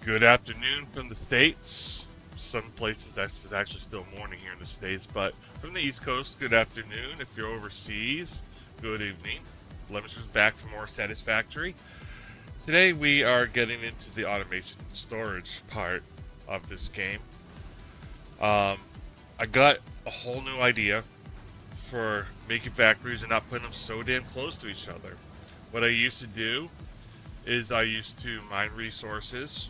Good afternoon from the States. Some places it's actually still morning here in the States, but from the East Coast, good afternoon. If you're overseas, good evening. Lemonster's back for more Satisfactory. Today we are getting into the automation and storage part of this game. I got a whole new idea for making factories and not putting them so damn close to each other. What I used to do is I used to mine resources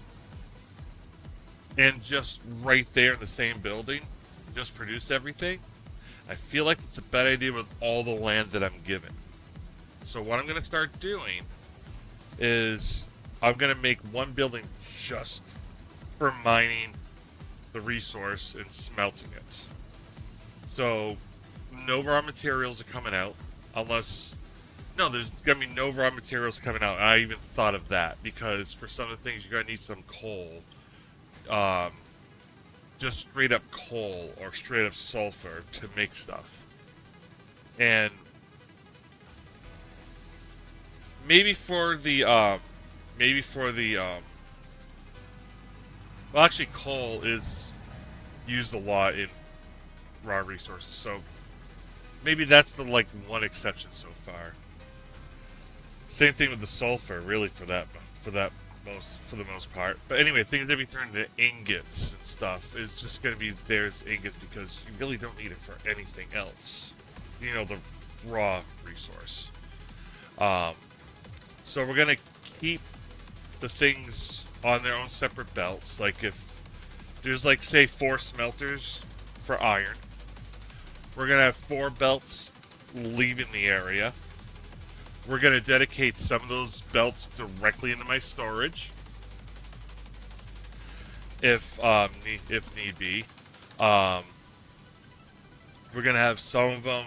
and just right there in the same building, just produce everything. I feel like it's a bad idea with all the land that I'm given. So what I'm going to start doing is I'm going to make one building just for mining the resource and smelting it. So no raw materials are coming out unless... No, there's going to be no raw materials coming out. I even thought of that because for some of the things you're going to need some coal. Just straight up coal or straight up sulfur to make stuff. And maybe for the well, actually coal is used a lot in raw resources, so maybe that's the one exception so far. Same thing with the sulfur, really, for the most part. But anyway, things that be turned into ingots and stuff is just going to be there as ingots because you really don't need it for anything else. You know, the raw resource. So we're going to keep the things on their own separate belts. Like if there's say 4 smelters for iron, we're going to have 4 belts leaving the area. We're going to dedicate some of those belts directly into my storage, if need be. We're going to have some of them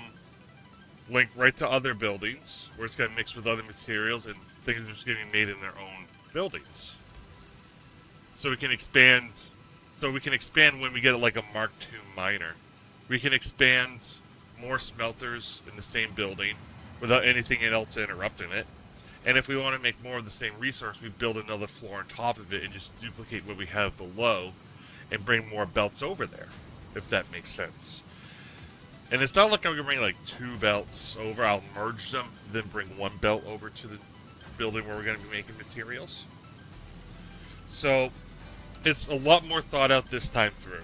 linked right to other buildings, where it's going to mix with other materials, and things are just going to be made in their own buildings. So we can expand. So we can expand when we get a Mark II miner. We can expand more smelters in the same building without anything else interrupting it. And if we want to make more of the same resource, we build another floor on top of it and just duplicate what we have below and bring more belts over there, if that makes sense. And it's not like I'm going to bring 2 belts over. I'll merge them, then bring 1 belt over to the building where we're going to be making materials. So it's a lot more thought out this time through.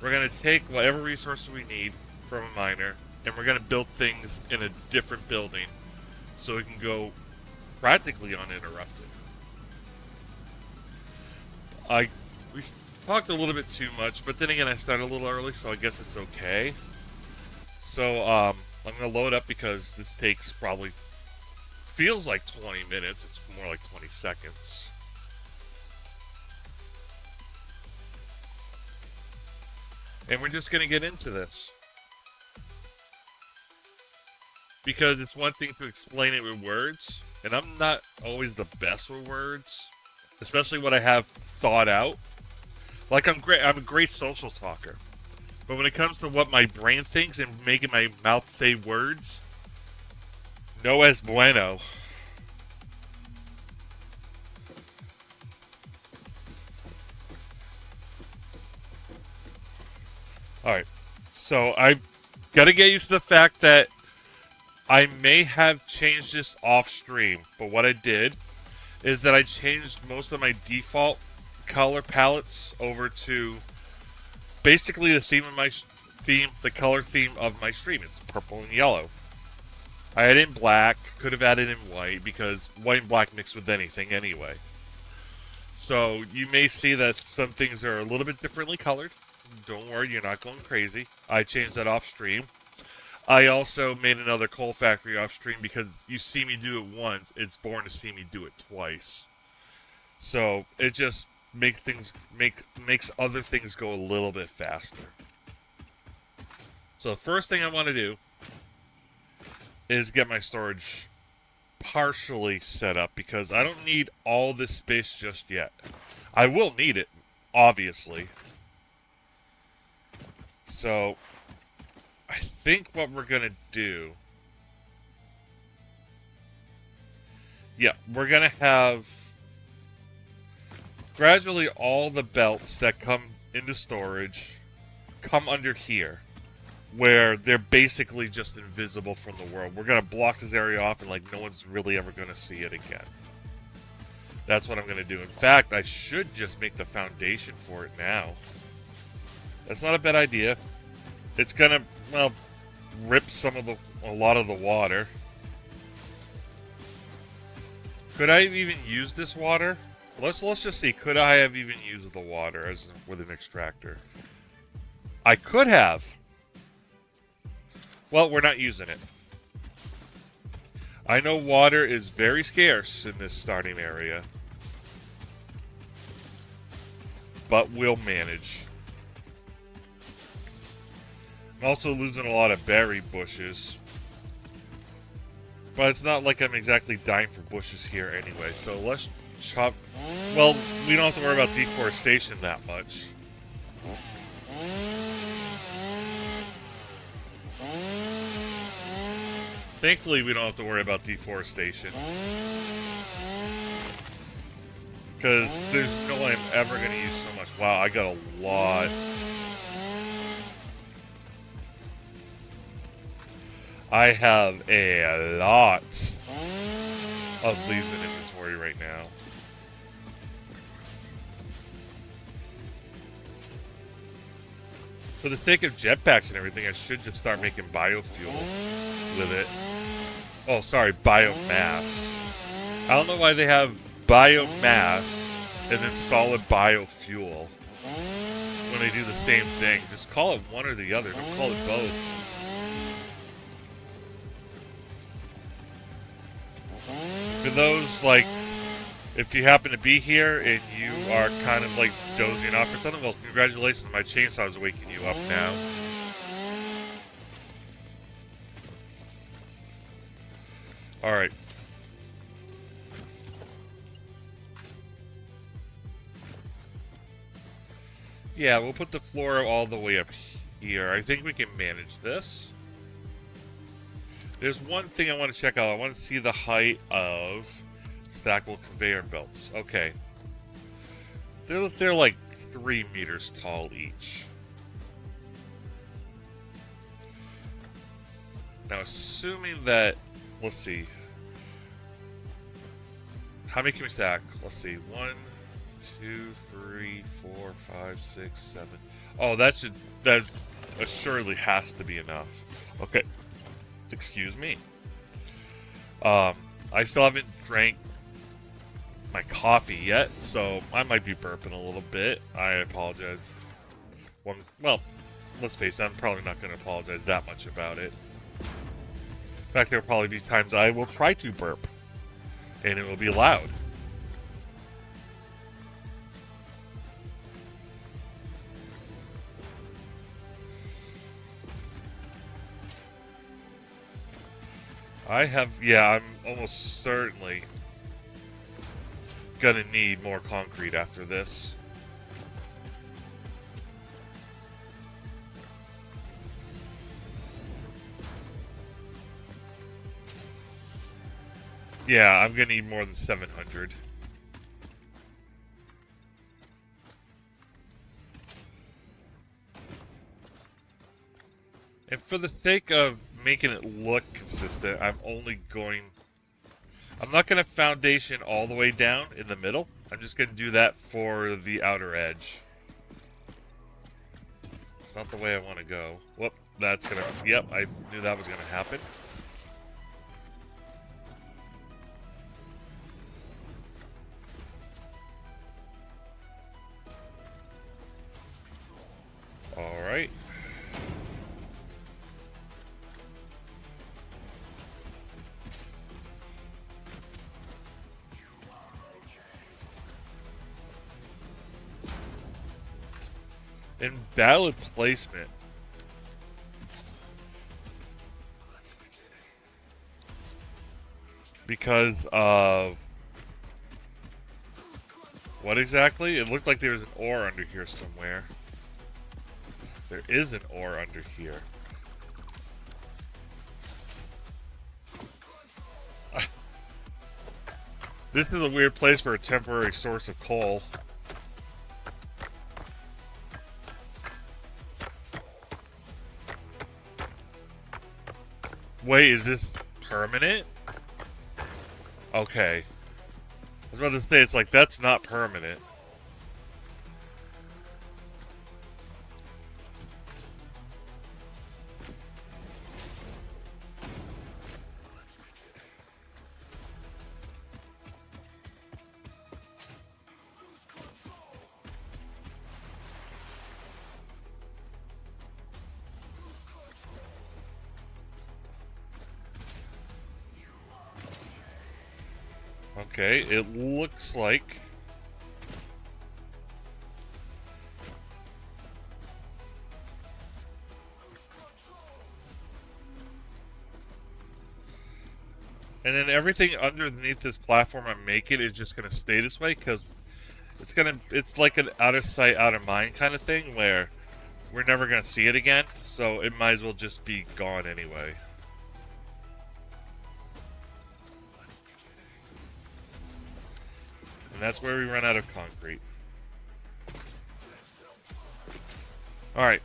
We're going to take whatever resources we need from a miner, and we're going to build things in a different building so it can go practically uninterrupted. We talked a little bit too much, but then again I started a little early, so I guess it's okay. So I'm going to load up because this takes feels like 20 minutes. It's more like 20 seconds. And we're just going to get into this. Because it's one thing to explain it with words, and I'm not always the best with words, especially what I have thought out. I'm a great social talker, but when it comes to what my brain thinks and making my mouth say words, no es bueno. Alright, so I've got to get used to the fact that I may have changed this off stream, but what I did is that I changed most of my default color palettes over to basically the color theme of my stream. It's purple and yellow. I had it in black, could have added in white because white and black mix with anything anyway. So you may see that some things are a little bit differently colored. Don't worry, you're not going crazy. I changed that off stream. I also made another coal factory off stream because you see me do it once, it's boring to see me do it twice. So it just makes other things go a little bit faster. So the first thing I want to do is get my storage partially set up because I don't need all this space just yet. I will need it, obviously. So I think what we're going to do... Yeah, we're going to have gradually all the belts that come into storage come under here, where they're basically just invisible from the world. We're going to block this area off and like no one's really ever going to see it again. That's what I'm going to do. In fact, I should just make the foundation for it now. That's not a bad idea. It's going to, well, rip a lot of the water. Could I have even used this water? Let's just see. Could I have even used the water as with an extractor? I could have. Well, we're not using it. I know water is very scarce in this starting area, but we'll manage. I'm also losing a lot of berry bushes, but it's not like I'm exactly dying for bushes here anyway, so let's chop. Well, we don't have to worry about deforestation that much. Thankfully, we don't have to worry about deforestation. Because there's no way I'm ever going to use so much. Wow, I got a lot. I have a lot of these in inventory right now. For the sake of jetpacks and everything, I should just start making biofuel with it. Oh, sorry, biomass. I don't know why they have biomass and then solid biofuel when they do the same thing. Just call it one or the other. Don't call it both. For those, like, if you happen to be here and you are kind of, like, dozing off or something, well, congratulations, my chainsaw is waking you up now. Alright. Yeah, we'll put the floor all the way up here. I think we can manage this. There's one thing I want to check out. I want to see the height of stackable conveyor belts. Okay. They're like 3 meters tall each. Now, assuming that... Let's see. How many can we stack? Let's see. 1, 2, 3, 4, 5, 6, 7. Oh, that assuredly has to be enough. Okay. Excuse me. I still haven't drank my coffee yet, so I might be burping a little bit. I apologize. Well, let's face it, I'm probably not going to apologize that much about it. In fact, there will probably be times I will try to burp, and it will be loud. I'm almost certainly gonna need more concrete after this. Yeah, I'm gonna need more than 700. And for the sake of making it look consistent, I'm not going to foundation all the way down in the middle. I'm just going to do that for the outer edge. It's not the way I want to go. Whoop, that's going to... Yep, I knew that was going to happen. Alright. Invalid placement. Because of... What exactly? It looked like there was an ore under here somewhere. There is an ore under here. This is a weird place for a temporary source of coal. Wait, is this permanent? Okay. I was about to say, it's like, that's not permanent. Okay, it looks like... And then everything underneath this platform I'm making is just going to stay this way, because it's like an out of sight, out of mind kind of thing, where we're never going to see it again, so it might as well just be gone anyway. And that's where we run out of concrete. Alright.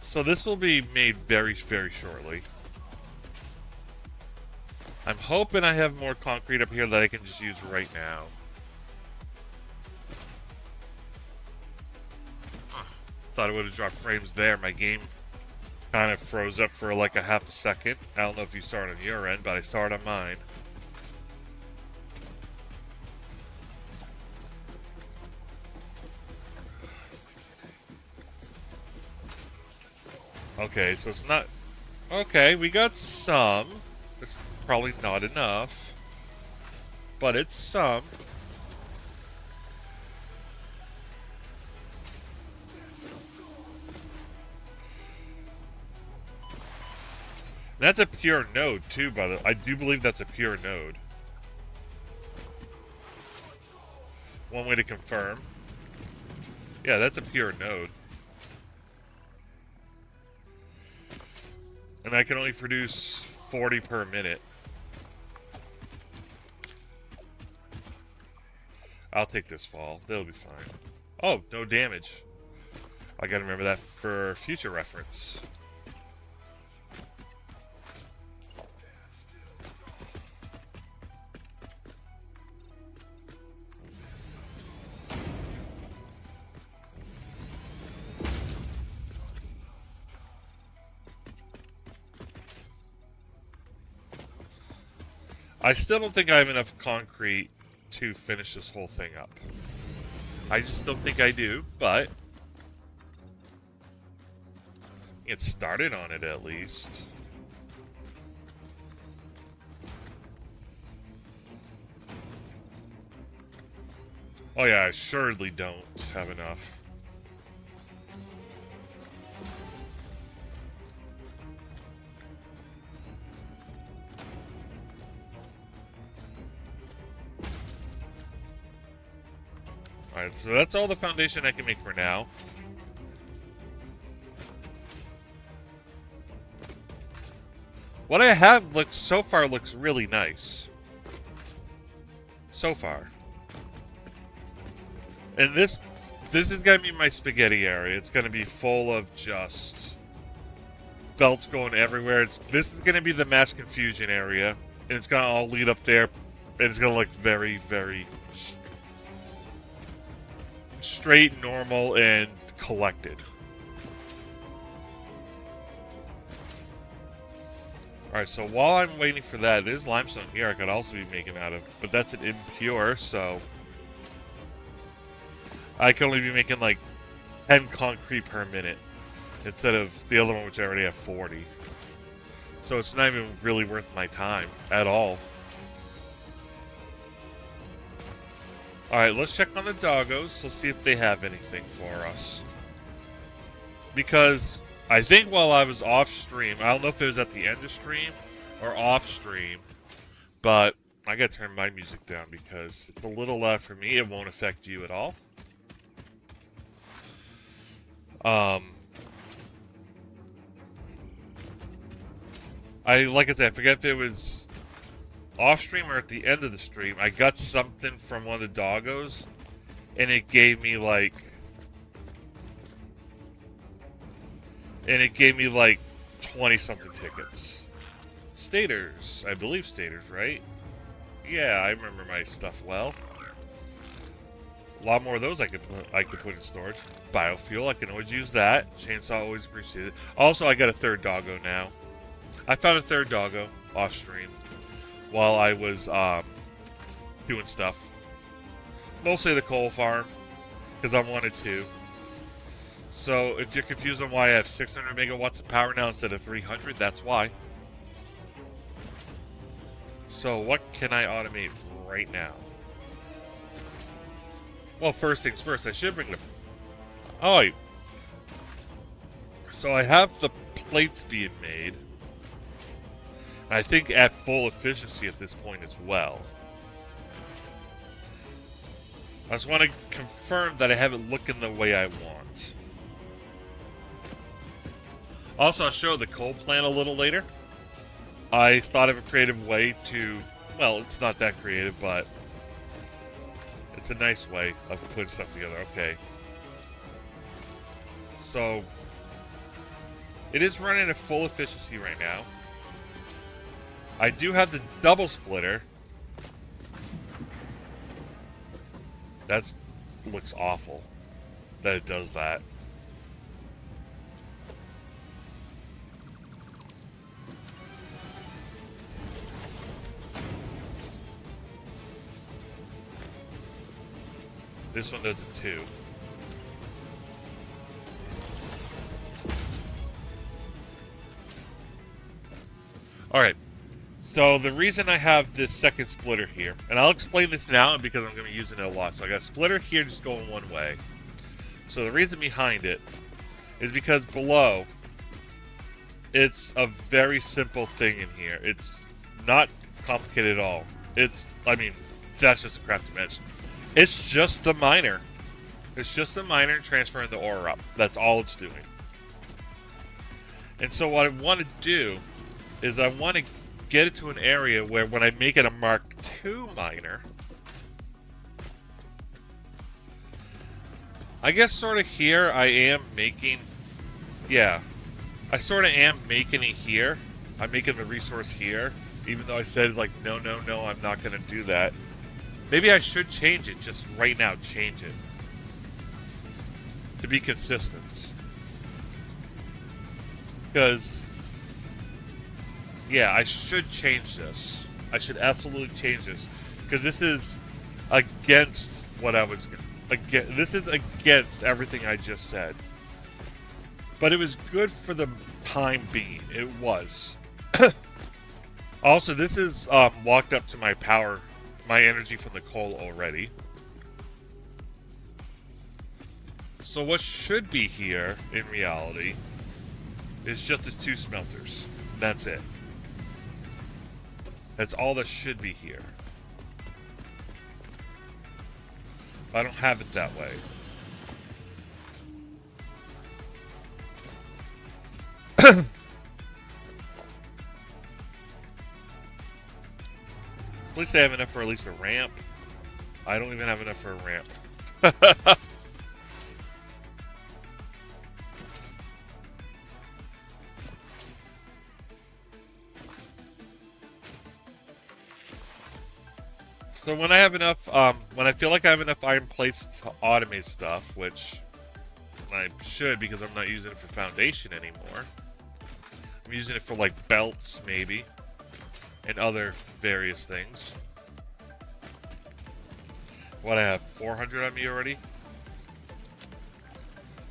So this will be made very, very shortly. I'm hoping I have more concrete up here that I can just use right now. Thought it would have dropped frames there. My game kind of froze up for like a half a second. I don't know if you saw it on your end, but I saw it on mine. Okay, so it's not... Okay, we got some. It's probably not enough. But it's some. That's a pure node, too, by the way. I do believe that's a pure node. One way to confirm. Yeah, that's a pure node. And I can only produce 40 per minute. I'll take this fall. They'll be fine. Oh, no damage. I gotta remember that for future reference. I still don't think I have enough concrete to finish this whole thing up. I just don't think I do, but get started on it at least. Oh yeah, I assuredly don't have enough. Alright, so that's all the foundation I can make for now. What I have so far looks really nice. So far. And this is gonna be my spaghetti area. It's gonna be full of just belts going everywhere. This is gonna be the mass confusion area. And it's gonna all lead up there. And it's gonna look very, very straight, normal, and collected. Alright, so while I'm waiting for that, there's limestone here I could also be making out of, but that's an impure, so I can only be making like 10 concrete per minute instead of the other one, which I already have 40. So it's not even really worth my time at all. Alright, let's check on the doggos. Let's see if they have anything for us. Because I think while I was off stream, I don't know if it was at the end of stream or off stream, but I gotta turn my music down because it's a little loud for me. It won't affect you at all. Like I said, I forget if it was off stream or at the end of the stream. I got something from one of the doggos, and it gave me like 20 something tickets. stators. I believe stators, right? Yeah, I remember my stuff well. A lot more of those I could put in storage. Biofuel, I can always use that. Chainsaw, always appreciate it. Also, I got a third doggo now. I found a third doggo off stream while I was doing stuff. Mostly the coal farm, because I wanted to. So if you're confused on why I have 600 megawatts of power now instead of 300, that's why. So what can I automate right now? Well, first things first, I should bring the... Oh, so I have the plates being made. And I think at full efficiency at this point as well. I just want to confirm that I have it looking the way I want. Also, I'll show the coal plant a little later. I thought of a creative way to... Well, it's not that creative, but... It's a nice way of putting stuff together. Okay. So... It is running at full efficiency right now. I do have the double splitter. That looks awful that it does that. This one does it too. Alright. So the reason I have this second splitter here, and I'll explain this now because I'm going to be using it a lot. So I got a splitter here just going one way. So the reason behind it is because below, it's a very simple thing in here. It's not complicated at all. I mean, that's just a crap dimension. It's just the miner. It's just the miner transferring the ore up. That's all it's doing. And so what I want to do is I want to get it to an area where when I make it a Mark II miner, I guess sort of here I am making, yeah, I sort of am making it here. I'm making the resource here, even though I said like, no, I'm not going to do that. Maybe I should change it just right now, change it. To be consistent. Because, yeah, I should change this. I should absolutely change this. Because this is against what I was... This is against everything I just said. But it was good for the time being. It was. Also, this is locked up to my power... my energy from the coal already. So what should be here, in reality, is just as 2 smelters. That's it. That's all that should be here. I don't have it that way. At least I have enough for at least a ramp. I don't even have enough for a ramp. So when I have enough, when I feel like I have enough iron plates to automate stuff, which I should because I'm not using it for foundation anymore. I'm using it for like belts maybe. And other various things. What, I have 400 on me already?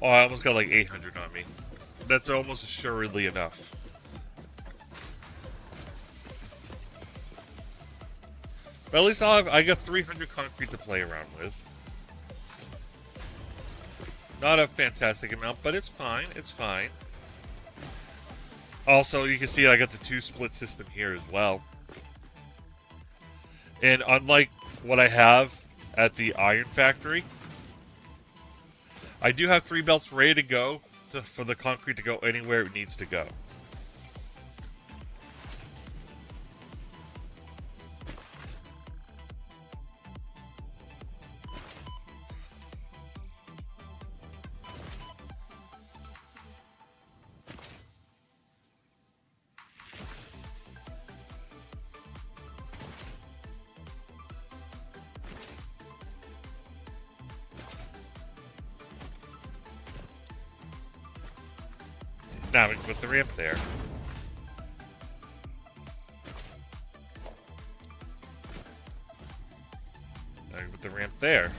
Oh, I almost got like 800 on me. That's almost assuredly enough. But at least I got 300 concrete to play around with. Not a fantastic amount, but it's fine. It's fine. Also, you can see I got the 2 split system here as well. And unlike what I have at the iron factory, I do have 3 belts ready to go for the concrete to go anywhere it needs to go. Now we can put the ramp there. Now we can put the ramp there.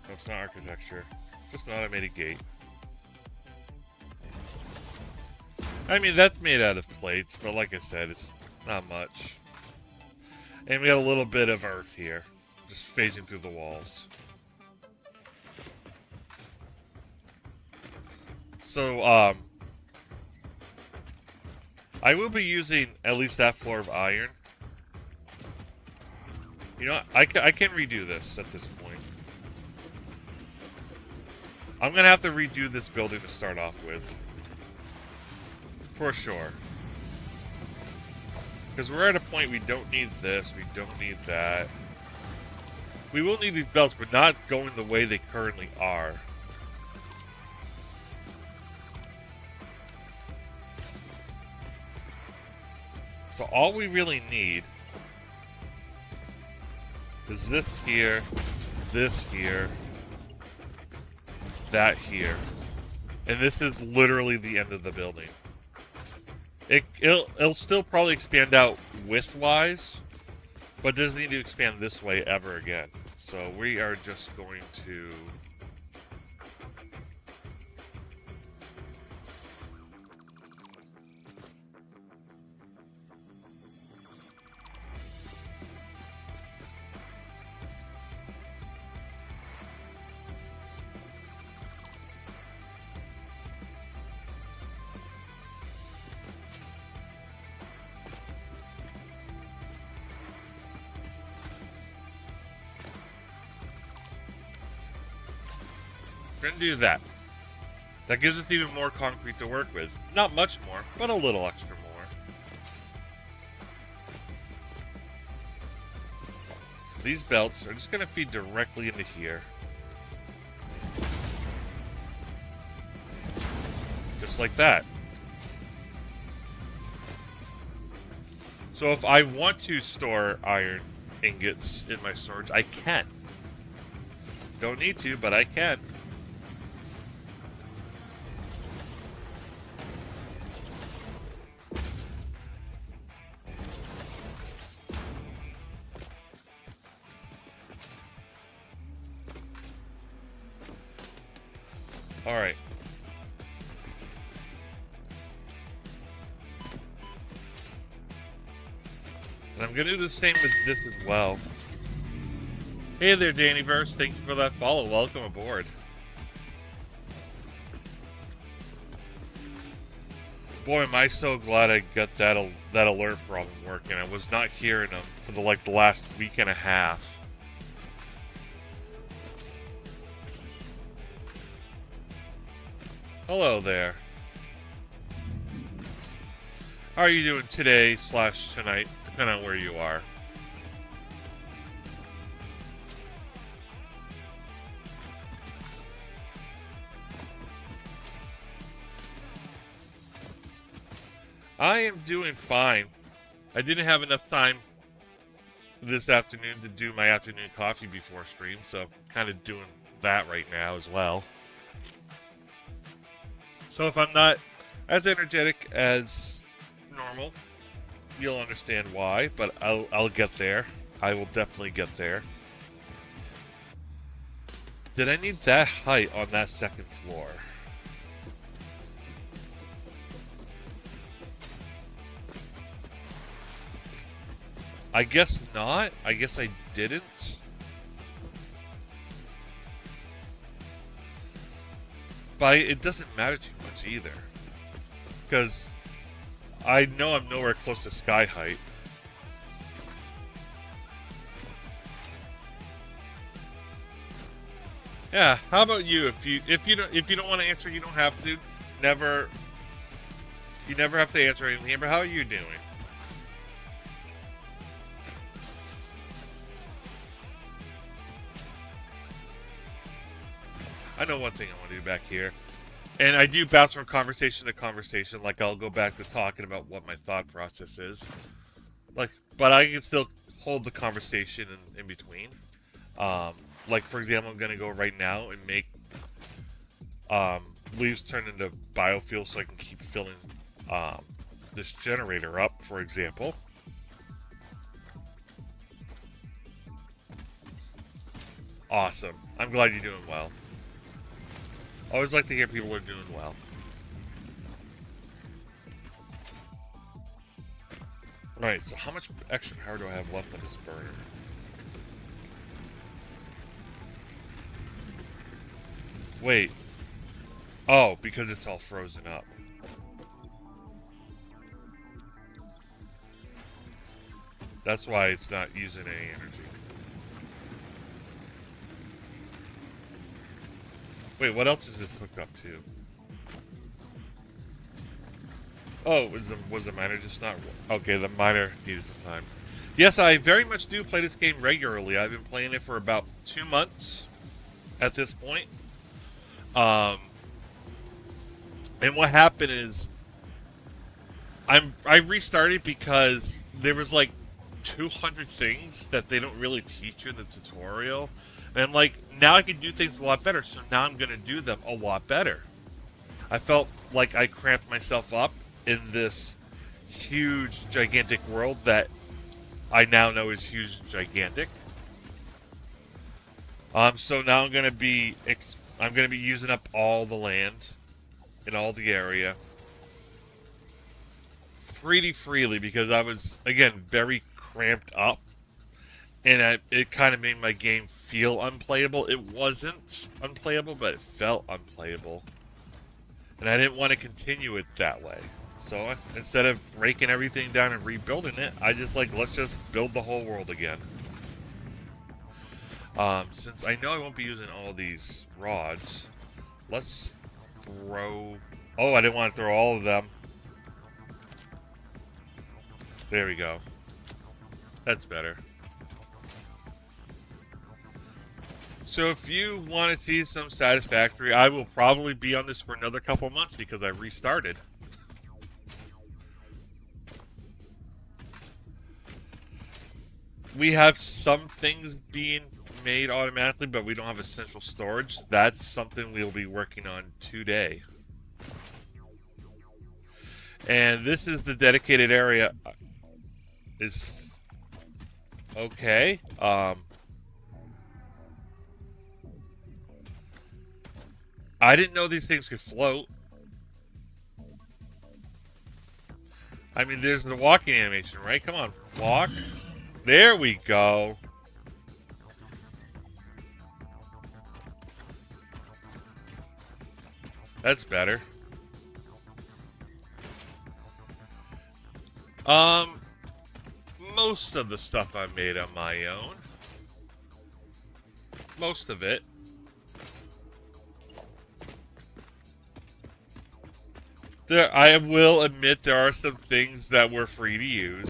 That's not architecture. Just an automated gate. I mean, that's made out of plates, but like I said, it's not much. And we got a little bit of earth here, just phasing through the walls. So, I will be using at least that floor of iron. You know, I can redo this at this point. I'm going to have to redo this building to start off with. For sure. Because we're at a point we don't need this, we don't need that. We will need these belts, but not going the way they currently are. So all we really need is this here, that here. And this is literally the end of the building. It'll still probably expand out width-wise, but doesn't need to expand this way ever again. So we are just going to... Gonna do that. That gives us even more concrete to work with. Not much more, but a little extra more. So these belts are just gonna feed directly into here. Just like that. So if I want to store iron ingots in my storage, I can. Don't need to, but I can. Alright. And I'm going to do the same with this as well. Hey there, Dannyverse. Thank you for that follow. Welcome aboard. Boy, am I so glad I got that alert problem working. I was not hearing them for the last week and a half. Hello there. How are you doing today / tonight, depending on where you are? I am doing fine. I didn't have enough time this afternoon to do my afternoon coffee before stream, so kind of doing that right now as well. So if I'm not as energetic as normal, you'll understand why, but I'll get there. I will definitely get there. Did I need that height on that second floor? I guess not. I guess I didn't. But it doesn't matter too much either. Because I know I'm nowhere close to sky height. Yeah, how about you? If you don't want to answer, you don't have to. You never have to answer anything. But how are you doing? I know one thing I want to do back here. And I do bounce from conversation to conversation. Like, I'll go back to talking about what my thought process is. But I can still hold the conversation in between. Like, for example, I'm going to go right now and make leaves turn into biofuel so I can keep filling this generator up, for example. Awesome. I'm glad you're doing well. Always like to hear people are doing well. Alright, so how much extra power do I have left on this burner? Wait. Oh, because it's all frozen up. That's why it's not using any energy. Wait, what else is this hooked up to? Oh, was the miner just not... Okay, the miner needed some time. Yes, I very much do play this game regularly. I've been playing it for about 2 months at this point. And what happened is I restarted because there was like 200 things that they don't really teach you in the tutorial. And like now I can do things a lot better, so now I'm gonna do them a lot better. I felt like I cramped myself up in this huge, gigantic world that I now know is huge and gigantic. So now I'm gonna be using up all the land in all the area pretty freely because I was again very cramped up, and it kind of made my game feel unplayable. It wasn't unplayable, but it felt unplayable, and I didn't want to continue it that way. So instead of breaking everything down and rebuilding it, I just let's just build the whole world again. Since I know I won't be using all these rods, let's throw... Oh, I didn't want to throw all of them. There we go. That's better. So if you want to see some Satisfactory, I will probably be on this for another couple months because I restarted. We have some things being made automatically, but we don't have essential storage. That's something we'll be working on today. And this is the dedicated area. Is okay. I didn't know these things could float. I mean, there's the walking animation, right? Come on, walk. There we go. That's better. Most of the stuff I made on my own. Most of it. I will admit there are some things that were free to use.